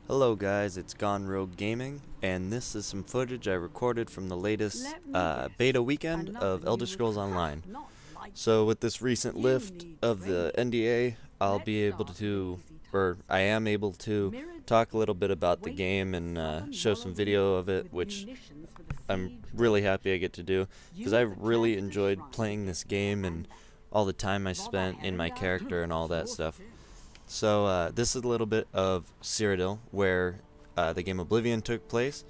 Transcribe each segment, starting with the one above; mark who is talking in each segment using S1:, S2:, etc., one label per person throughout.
S1: Hello guys, it's GoneRogueGaming, and this is some footage I recorded from the latest beta weekend of Elder Scrolls Online. So with this recent lift of the NDA, I'll be able to, or I am able to, talk a little bit about the game and show some video of it, which I'm really happy I get to do, because I really enjoyed playing this game and all the time I spent in my character and all that stuff. So this is a little bit of Cyrodiil, where the game Oblivion took place,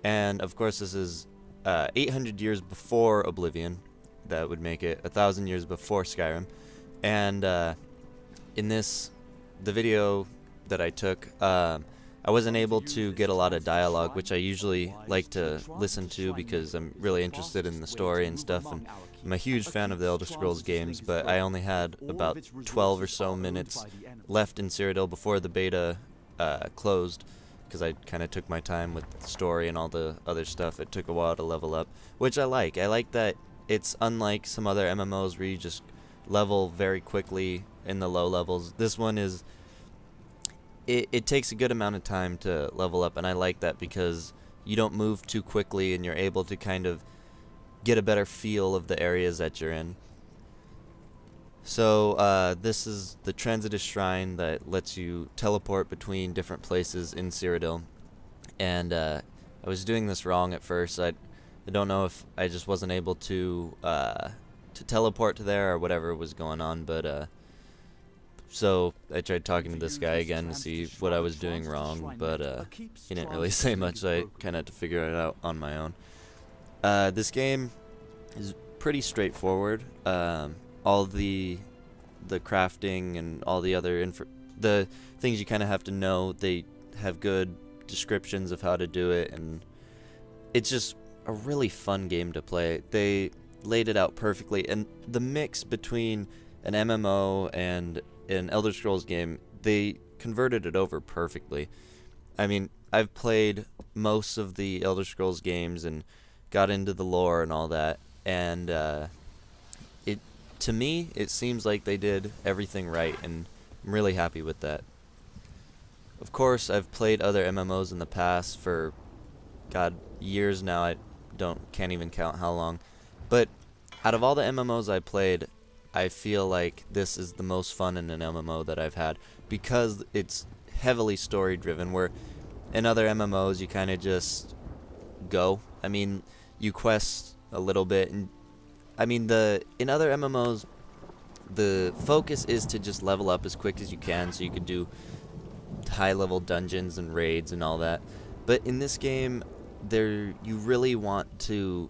S1: and of course this is 800 years before Oblivion. That would make it 1,000 years before Skyrim. And in the video that I took, I wasn't able to get a lot of dialogue, which I usually like to listen to because I'm really interested in the story and stuff, and I'm a huge fan of the Elder Scrolls games, but I only had about 12 or so minutes left in Cyrodiil before the beta closed, because I kind of took my time with the story and all the other stuff. It took a while to level up, which I like. I like that it's unlike some other MMOs where you just level very quickly in the low levels. This one is, it takes a good amount of time to level up, and I like that because you don't move too quickly and you're able to kind of get a better feel of the areas that you're in. So this is the Transitus Shrine that lets you teleport between different places in Cyrodiil, and I was doing this wrong at first. I don't know if I just wasn't able to teleport to there or whatever was going on, but so I tried talking to this guy again to see what I was doing wrong, but he didn't really say much, so I kind of had to figure it out on my own. This game is pretty straightforward. All the crafting and all the other the things you kind of have to know, they have good descriptions of how to do it, and it's just a really fun game to play. They laid it out perfectly, and the mix between an MMO and an Elder Scrolls game, they converted it over perfectly. I mean, I've played most of the Elder Scrolls games and got into the lore and all that, and to me, it seems like they did everything right, and I'm really happy with that. Of course, I've played other MMOs in the past for, God, years now. I can't even count how long. But out of all the MMOs I played, I feel like this is the most fun in an MMO that I've had, because it's heavily story driven, where in other MMOs you kind of just go. I mean, you quest a little bit, and I mean, in other MMOs, the focus is to just level up as quick as you can so you can do high-level dungeons and raids and all that. But in this game, you really want to,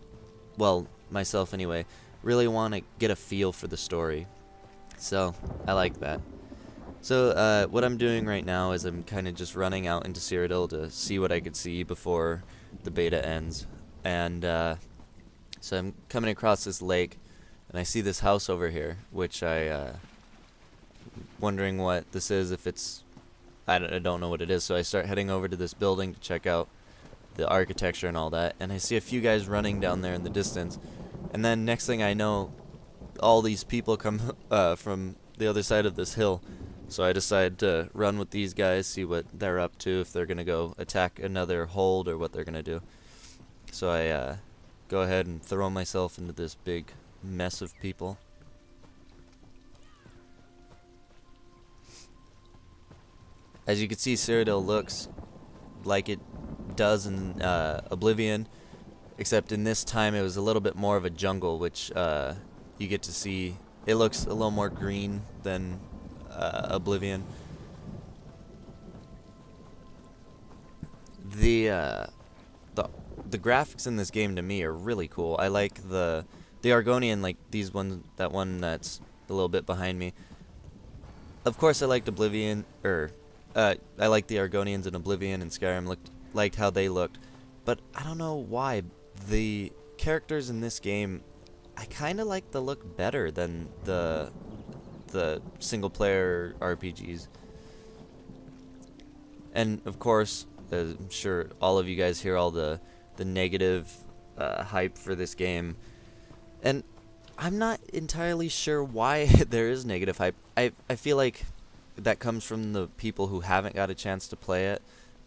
S1: well, myself anyway, really want to get a feel for the story. So, I like that. So, what I'm doing right now is I'm kind of just running out into Cyrodiil to see what I could see before the beta ends. And, so I'm coming across this lake, and I see this house over here, which wondering what this is, if it's, I don't know what it is, so I start heading over to this building to check out the architecture and all that, and I see a few guys running down there in the distance, and then next thing I know, all these people come from the other side of this hill, so I decide to run with these guys, see what they're up to, if they're going to go attack another hold or what they're going to do. So I go ahead and throw myself into this big mess of people. As you can see, Cyrodiil looks like it does in Oblivion, except in this time it was a little bit more of a jungle, which you get to see. It looks a little more green than Oblivion. The graphics in this game to me are really cool. I like the Argonian, like that one that's a little bit behind me. Of course, I liked Oblivion, I liked the Argonians in Oblivion and Skyrim. Liked how they looked, but I don't know why the characters in this game, I kind of like the look better than the single player RPGs. And of course, I'm sure all of you guys hear all the negative hype for this game, and I'm not entirely sure why there is negative hype. I feel like that comes from the people who haven't got a chance to play it,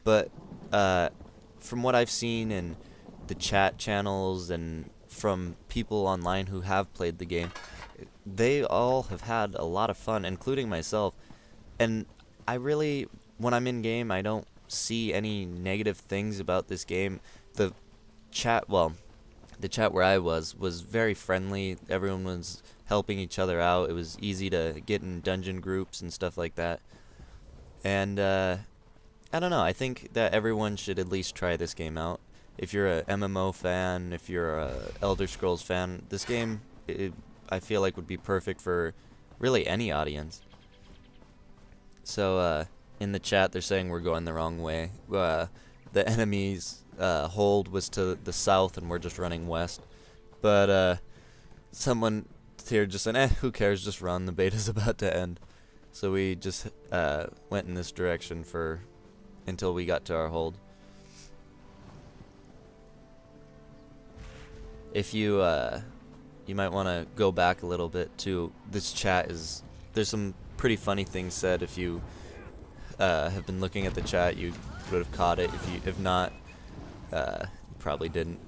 S1: But from what I've seen in the chat channels and from people online who have played the game, they all have had a lot of fun, including myself. And I really, when I'm in game, I don't see any negative things about this game. The chat, well, the chat where I was very friendly. Everyone was helping each other out. It was easy to get in dungeon groups and stuff like that. And I don't know. I think that everyone should at least try this game out. If you're a MMO fan, if you're a Elder Scrolls fan, this game, I feel like would be perfect for really any audience. So in the chat, they're saying we're going the wrong way. The enemy's hold was to the south, and we're just running west. But someone here just said, who cares? Just run. The beta's about to end. So we just went in this direction until we got to our hold. If you you might want to go back a little bit to this chat. There's some pretty funny things said. If you have been looking at the chat, you would have caught it. If not, you probably didn't.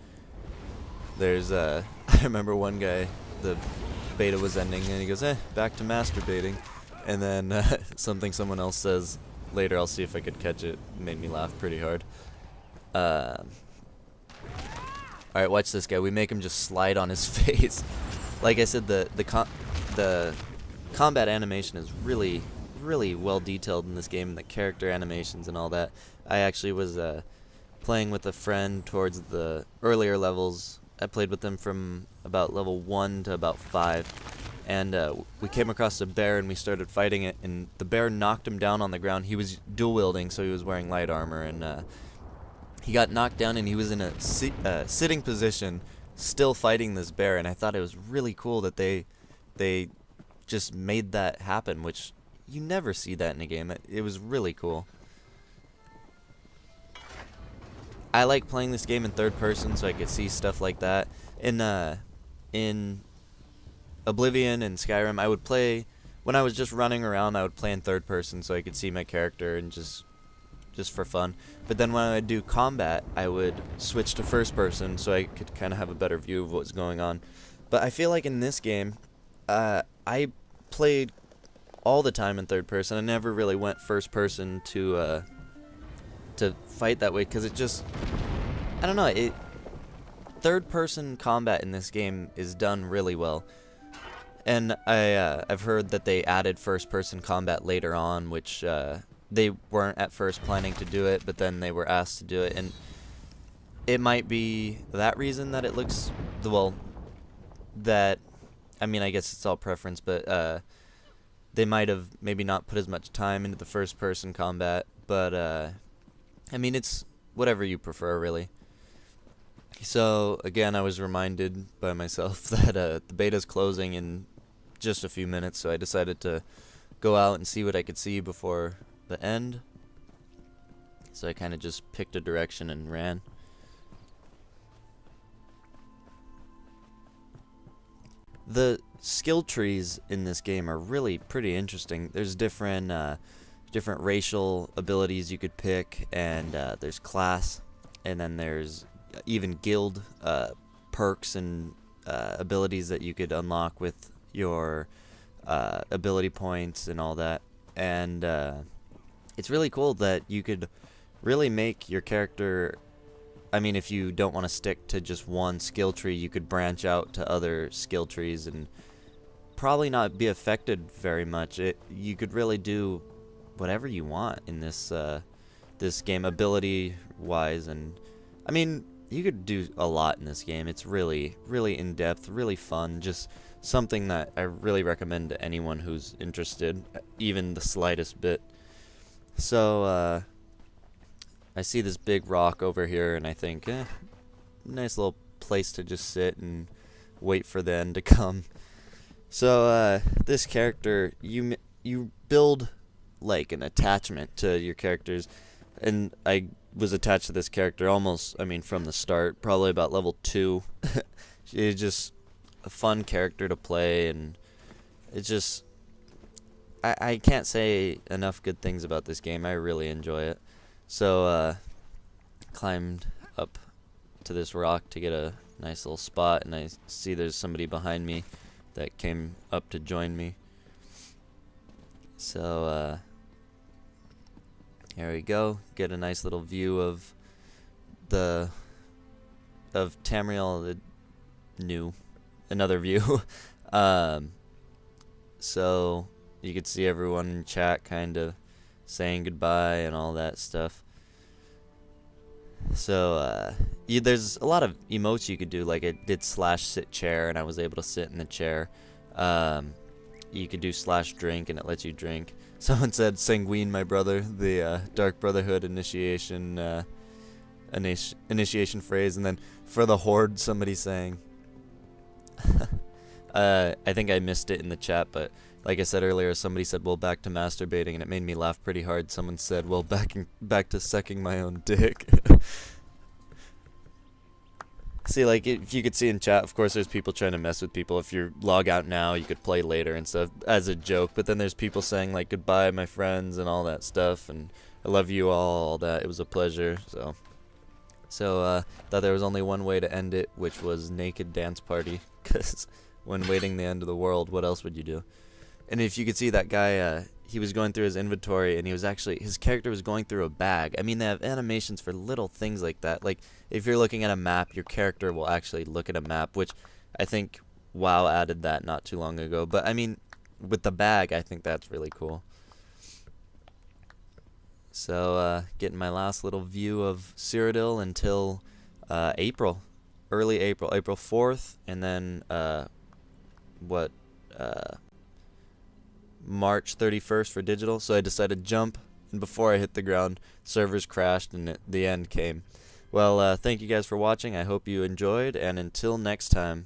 S1: There's I remember one guy, the beta was ending, and he goes, back to masturbating. And then someone else says later, I'll see if I could catch it. Made me laugh pretty hard. Alright, watch this guy. We make him just slide on his face. Like I said, the combat animation is really, really well detailed in this game, and the character animations and all that. I actually was playing with a friend towards the earlier levels. I played with them from about level 1 to about 5. And we came across a bear, and we started fighting it, and the bear knocked him down on the ground. He was dual wielding, so he was wearing light armor, and he got knocked down, and he was in a sitting position, still fighting this bear. And I thought it was really cool that they just made that happen, which you never see that in a game. It was really cool. I like playing this game in third person, so I could see stuff like that. In Oblivion and Skyrim, I would play, when I was just running around, I would play in third person so I could see my character and just for fun. But then when I would do combat, I would switch to first person so I could kind of have a better view of what's going on. But I feel like in this game, I played all the time in third person. I never really went first person to fight that way, because it just, I don't know, third person combat in this game is done really well. And I've heard that they added first-person combat later on, which they weren't at first planning to do it, but then they were asked to do it. And it might be that reason that it looks, well, that, I mean, I guess it's all preference, but they might have maybe not put as much time into the first-person combat. But, I mean, it's whatever you prefer, really. So, again, I was reminded by myself that the beta's closing in just a few minutes, so I decided to go out and see what I could see before the end. So I kind of just picked a direction and ran. The skill trees in this game are really pretty interesting. There's different racial abilities you could pick, and there's class, and then there's even guild perks and abilities that you could unlock with your ability points and all that. And it's really cool that you could really make your character, I mean, if you don't want to stick to just one skill tree, you could branch out to other skill trees and probably not be affected very much. You could really do whatever you want in this this game, ability wise. And I mean, you could do a lot in this game. It's really, really in depth, really fun, just something that I really recommend to anyone who's interested, even the slightest bit. So I see this big rock over here, and I think, nice little place to just sit and wait for the end to come. So this character, you build like an attachment to your characters, and I was attached to this character almost, I mean, from the start, probably about level 2. She's just a fun character to play, and it's just, I can't say enough good things about this game. I really enjoy it. So climbed up to this rock to get a nice little spot, and I see there's somebody behind me that came up to join me. So here we go. Get a nice little view of Tamriel, another view. So you could see everyone in chat kind of saying goodbye and all that stuff. So there's a lot of emotes you could do. Like I did /sit chair, and I was able to sit in the chair. You could do /drink, and it lets you drink. Someone said sanguine, my brother, the Dark Brotherhood initiation phrase, and then for the Horde, somebody saying. I think I missed it in the chat, but like I said earlier, somebody said, well, back to masturbating, and it made me laugh pretty hard. Someone said, well, back to sucking my own dick. See, like, if you could see in chat, of course, there's people trying to mess with people. If you log out now, you could play later and stuff as a joke. But then there's people saying, like, goodbye, my friends, and all that stuff. And I love you all that. It was a pleasure. So thought there was only one way to end it, which was naked dance party. Because when waiting the end of the world, what else would you do? And if you could see that guy, he was going through his inventory, and his character was going through a bag. I mean, they have animations for little things like that. Like, if you're looking at a map, your character will actually look at a map, which I think WoW added that not too long ago. But, I mean, with the bag, I think that's really cool. So, getting my last little view of Cyrodiil until April. Early April. April 4th, and then, March 31st for digital. So I decided to jump, and before I hit the ground, servers crashed and the end came. Well, thank you guys for watching. I hope you enjoyed, and until next time.